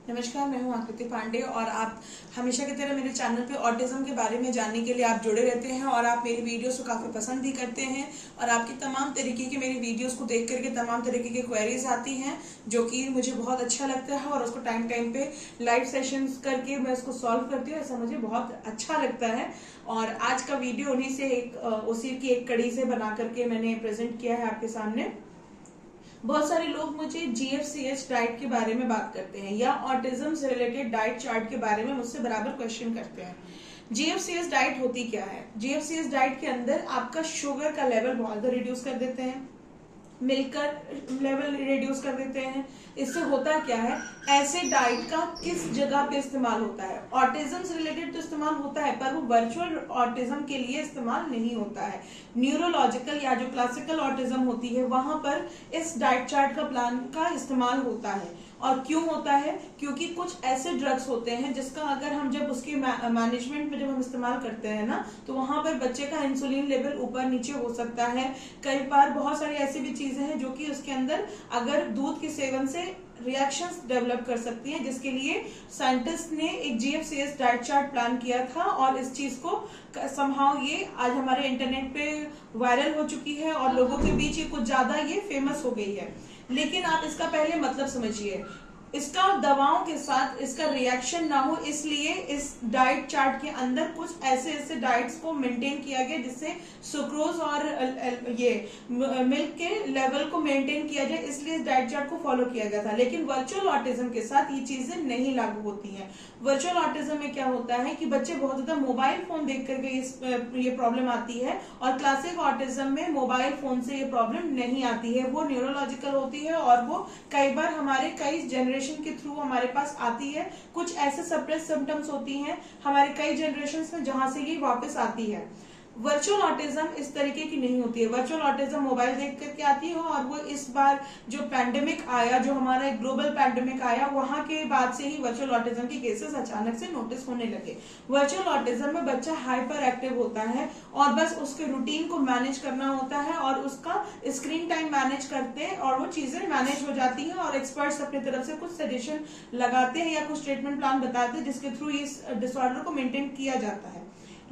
नमस्कार, मैं हूं आकृति पांडे और आप हमेशा की तरह मेरे चैनल पे ऑटिज्म के बारे में जानने के लिए आप जुड़े रहते हैं और आप मेरी वीडियोस को काफ़ी पसंद भी करते हैं और आपकी तमाम तरीके की मेरी वीडियोस को देख करके तमाम तरीके की क्वेरीज आती हैं जो कि मुझे बहुत अच्छा लगता है और उसको टाइम टाइम पे लाइव सेशंस करके मैं उसको सॉल्व करती हूँ। ऐसा मुझे बहुत अच्छा लगता है और आज का वीडियो उन्हीं से उसी की एक कड़ी से बना करके मैंने प्रेजेंट किया है आपके सामने। बहुत सारे लोग मुझे GFCH डाइट के बारे में बात करते हैं या ऑटिज्म से रिलेटेड डाइट चार्ट के बारे में मुझसे बराबर क्वेश्चन करते हैं। GFCH डाइट होती क्या है? GFCH डाइट के अंदर आपका शुगर का लेवल बहुत ज्यादा रिड्यूस कर देते हैं, मिल्क का लेवल रिड्यूस कर देते हैं। इससे होता क्या है, ऐसे डाइट का किस जगह पे इस्तेमाल होता है? ऑटिज्म से रिलेटेड तो इस्तेमाल होता है पर वो वर्चुअल ऑटिज्म के लिए इस्तेमाल नहीं होता है। न्यूरोलॉजिकल या जो क्लासिकल ऑटिज्म होती है वहां पर इस डाइट चार्ट का प्लान का इस्तेमाल होता है। और क्यों होता है? क्योंकि कुछ ऐसे ड्रग्स होते हैं जिसका अगर हम जब उसके मैनेजमेंट में जब हम इस्तेमाल करते हैं ना, तो वहां पर बच्चे का इंसुलिन लेवल ऊपर नीचे हो सकता है। कई बार बहुत सारी ऐसी भी चीजें हैं जो कि उसके अंदर अगर दूध के सेवन से रिएक्शंस डेवलप कर सकती हैं, जिसके लिए साइंटिस्ट ने एक GFCH डाइट चार्ट प्लान किया था और इस चीज को समहाउ ये आज हमारे इंटरनेट पे वायरल हो चुकी है और लोगों के बीच ये कुछ ज्यादा ये फेमस हो गई है। लेकिन आप इसका पहले मतलब समझिए, इसका दवाओं के साथ इसका रिएक्शन ना हो इसलिए इस डाइट चार्ट के अंदर कुछ ऐसे डाइट्स को मेंटेन किया गया जिससे सुक्रोज और ये मिल्क के लेवल को मेंटेन किया जाए, इसलिए इस डाइट चार्ट को फॉलो किया गया था। लेकिन वर्चुअल ऑटिज्म के साथ ये चीजें नहीं लागू होती हैं। वर्चुअल ऑटिज्म में क्या होता है कि बच्चे बहुत ज्यादा मोबाइल फोन देख करके ये प्रॉब्लम आती है और क्लासिक ऑटिज्म में मोबाइल फोन से ये प्रॉब्लम नहीं आती है, वो न्यूरोलॉजिकल होती है और वो कई बार हमारे कई जनरेशन के थ्रू हमारे पास आती है। कुछ ऐसे सप्रेस सिम्टम्स होती हैं हमारे कई जनरेशन में जहां से ये वापस आती है। वर्चुअल ऑटिज्म इस तरीके की नहीं होती है। वर्चुअल ऑटिज्म मोबाइल देख करके आती है और वो इस बार जो पैंडेमिक आया, जो हमारा एक ग्लोबल पैंडेमिक आया, वहां के बाद से ही वर्चुअल ऑटिज्म के केसेस अचानक से नोटिस होने लगे। वर्चुअल ऑटिज्म में बच्चा हाइपर एक्टिव होता है और बस उसके रूटीन को मैनेज करना होता है और उसका स्क्रीन टाइम मैनेज करते हैं और वो चीजें मैनेज हो जाती हैं और एक्सपर्ट्स अपनी तरफ से कुछ सजेशन लगाते हैं या कुछ ट्रीटमेंट प्लान बताते हैं जिसके थ्रू इस डिसऑर्डर को मेंटेन किया जाता है।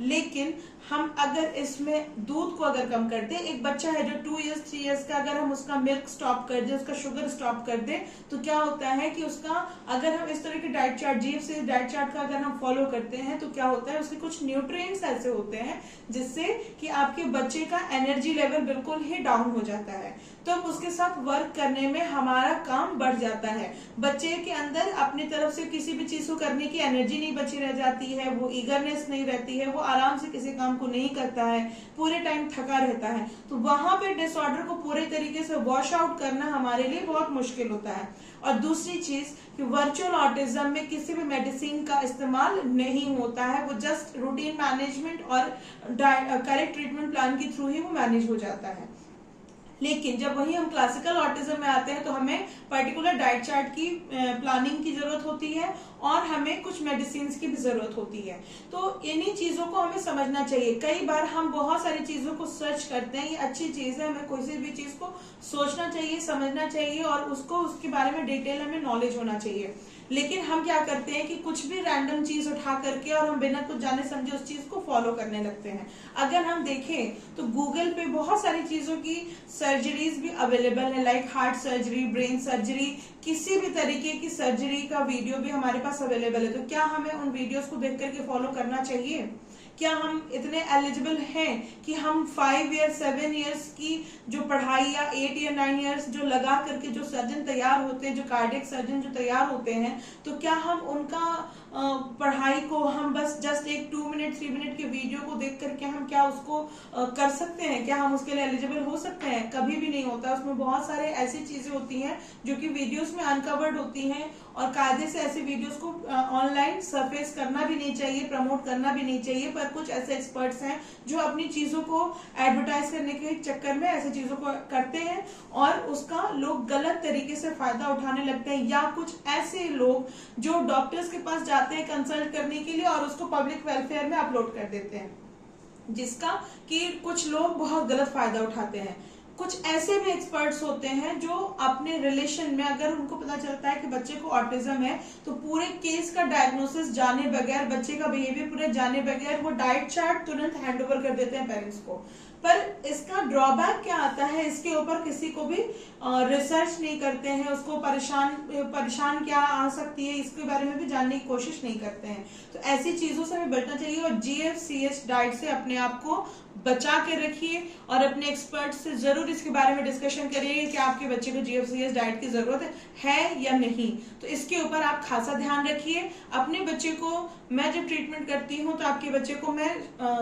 लेकिन हम अगर इसमें दूध को अगर कम कर दे, एक बच्चा है जो 2 इयर्स 3 इयर्स का, अगर हम उसका मिल्क स्टॉप कर दे, उसका शुगर स्टॉप कर दे, तो क्या होता है कि उसका अगर हम इस तरह के diet chart GFCH diet chart का अगर हम फॉलो करते हैं तो क्या होता है, उसके कुछ न्यूट्रिएंट्स ऐसे होते हैं जिससे कि आपके बच्चे का एनर्जी लेवल बिल्कुल ही डाउन हो जाता है। तो उसके साथ वर्क करने में हमारा काम बढ़ जाता है। बच्चे के अंदर अपनी तरफ से किसी भी चीज को करने की एनर्जी नहीं बची रह जाती है, वो ईगरनेस नहीं रहती है, वो आराम से किसी काम को नहीं करता है, पूरे टाइम थका रहता है। तो वहां पे डिसऑर्डर को पूरे तरीके से वॉश आउट करना हमारे लिए बहुत मुश्किल होता है। और दूसरी चीज कि वर्चुअल ऑटिज्म में किसी भी मेडिसिन का इस्तेमाल नहीं होता है, वो जस्ट रूटीन मैनेजमेंट और करेक्ट ट्रीटमेंट प्लान के थ्रू ही वो मैनेज हो जाता है। लेकिन जब वही हम क्लासिकल ऑटिज्म में आते हैं तो हमें पर्टिकुलर डाइट चार्ट की प्लानिंग की जरूरत होती है और हमें कुछ मेडिसिन की भी जरूरत होती है। तो इन्हीं चीजों को हमें समझना चाहिए। कई बार हम बहुत सारी चीजों को सर्च करते हैं, ये अच्छी चीज है, हमें कोई भी चीज को सोचना चाहिए, समझना चाहिए और उसको उसके बारे में डिटेल हमें नॉलेज होना चाहिए। लेकिन हम क्या करते हैं कि कुछ भी रैंडम चीज उठा करके और हम बिना कुछ जाने समझे उस चीज को फॉलो करने लगते हैं। अगर हम देखें तो गूगल पे बहुत सारी चीजों की सर्जरीज भी अवेलेबल है, like heart surgery, brain surgery, किसी भी तरीके की सर्जरी का वीडियो भी हमारे पास अवेलेबल है। तो क्या हमें उन वीडियोस को देख करके फॉलो करना चाहिए? क्या हम इतने एलिजिबल हैं कि हम 5 ईयर 7 ईयर्स की जो पढ़ाई या 8 या 9 ईयर्स जो लगा करके जो सर्जन तैयार होते हैं, जो कार्डियक सर्जन जो तैयार होते हैं, तो क्या हम उनका पढ़ाई को हम बस जस्ट एक 2 मिनट 3 मिनट के वीडियो को देख करके हम क्या उसको कर सकते हैं? क्या हम उसके लिए एलिजिबल हो सकते हैं? कभी भी नहीं होता। उसमें बहुत सारे ऐसी चीजें होती हैं जो कि वीडियोस में अनकवर्ड होती हैं और कायदे से ऐसे वीडियोस को ऑनलाइन सरफेस करना भी नहीं चाहिए, प्रमोट करना भी नहीं चाहिए। पर कुछ ऐसे एक्सपर्ट्स हैं जो अपनी चीजों को एडवर्टाइज करने के चक्कर में ऐसी चीजों को करते हैं और उसका लोग गलत तरीके से फायदा उठाने लगते हैं। या कुछ ऐसे लोग जो डॉक्टर्स के पास जाते हैं कंसल्ट करने के लिए और उसको पब्लिक वेलफेयर में अपलोड कर देते हैं, जिसका कि कुछ लोग बहुत गलत फायदा उठाते हैं। कुछ ऐसे भी एक्सपर्ट्स होते हैं जो अपने रिलेशन में अगर उनको पता चलता है कि बच्चे को ऑटिज्म है तो पूरे केस का डायग्नोसिस जाने बगैर, बच्चे का बिहेवियर पूरे जाने बगैर वो डाइट चार्ट तुरंत हैंड ओवर कर देते हैं पेरेंट्स को। पर इसका ड्रॉबैक क्या आता है, इसके ऊपर किसी को भी रिसर्च नहीं करते हैं, उसको परेशान क्या आ सकती है इसके बारे में भी जानने की कोशिश नहीं करते हैं। तो ऐसी चीजों से हमें बचना चाहिए और GFCH डाइट से अपने आप को बचा के रखिए और अपने एक्सपर्ट से जरूर इसके बारे में डिस्कशन करिए कि आपके बच्चे को GFCH डाइट की जरूरत है या नहीं। तो इसके ऊपर आप खासा ध्यान रखिए। अपने बच्चे को मैं जब ट्रीटमेंट करती हूँ तो आपके बच्चे को मैं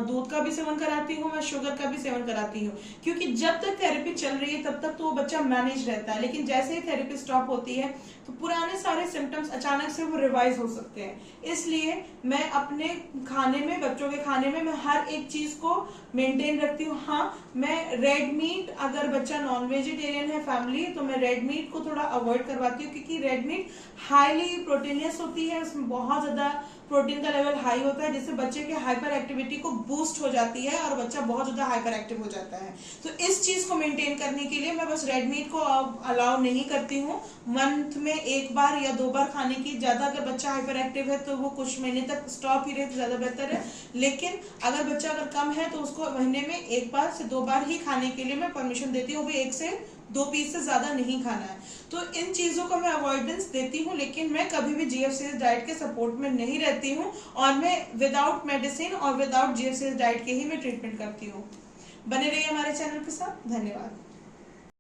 दूध का भी सेवन कराती हूँ, मैं शुगर का भी सेवन कराती हूँ, क्योंकि जब तक थेरेपी चल रही है तब तक तो वो बच्चा मैनेज रहता है, लेकिन जैसे ही थेरेपी स्टॉप होती है तो पुराने सारे सिम्टम्स अचानक से वो रिवाइज हो सकते हैं। इसलिए मैं अपने खाने में, बच्चों के खाने में मैं हर एक चीज को मेंटेन रखती हूँ। हाँ, मैं रेड मीट, अगर बच्चा नॉन वेजिटेरियन है फैमिली, तो मैं रेड मीट को थोड़ा अवॉइड करवाती हूँ, क्योंकि रेड मीट हाईली प्रोटीनियस होती है, उसमें बहुत ज्यादा प्रोटीन का लेवल हाई होता है, जिससे बच्चे के हाइपर एक्टिविटी को बूस्ट हो जाती है और बच्चा बहुत ज्यादा हाइपर एक्टिव हो जाता है। तो इस चीज को मेंटेन करने के लिए मैं बस रेड मीट को अलाउ नहीं करती हूँ। मंथ में 1 बार या 2 बार खाने की, ज्यादा अगर बच्चा हाइपर एक्टिव है तो वो कुछ महीने तक स्टॉप ही रहे तो ज्यादा बेहतर है, लेकिन अगर बच्चा अगर कम है तो उसको महीने में 1 बार से 2 बार ही खाने के लिए मैं परमिशन देती हूँ, भी 1 से 2 पीस से ज्यादा नहीं खाना है। तो इन चीजों को मैं अवॉइडेंस देती हूँ, लेकिन मैं कभी भी GFCH डाइट के सपोर्ट में नहीं रहती हूँ और मैं विदाउट मेडिसिन और विदाउट GFCH डाइट के ही मैं ट्रीटमेंट करती हूँ। बने रहिए हमारे चैनल के साथ। धन्यवाद।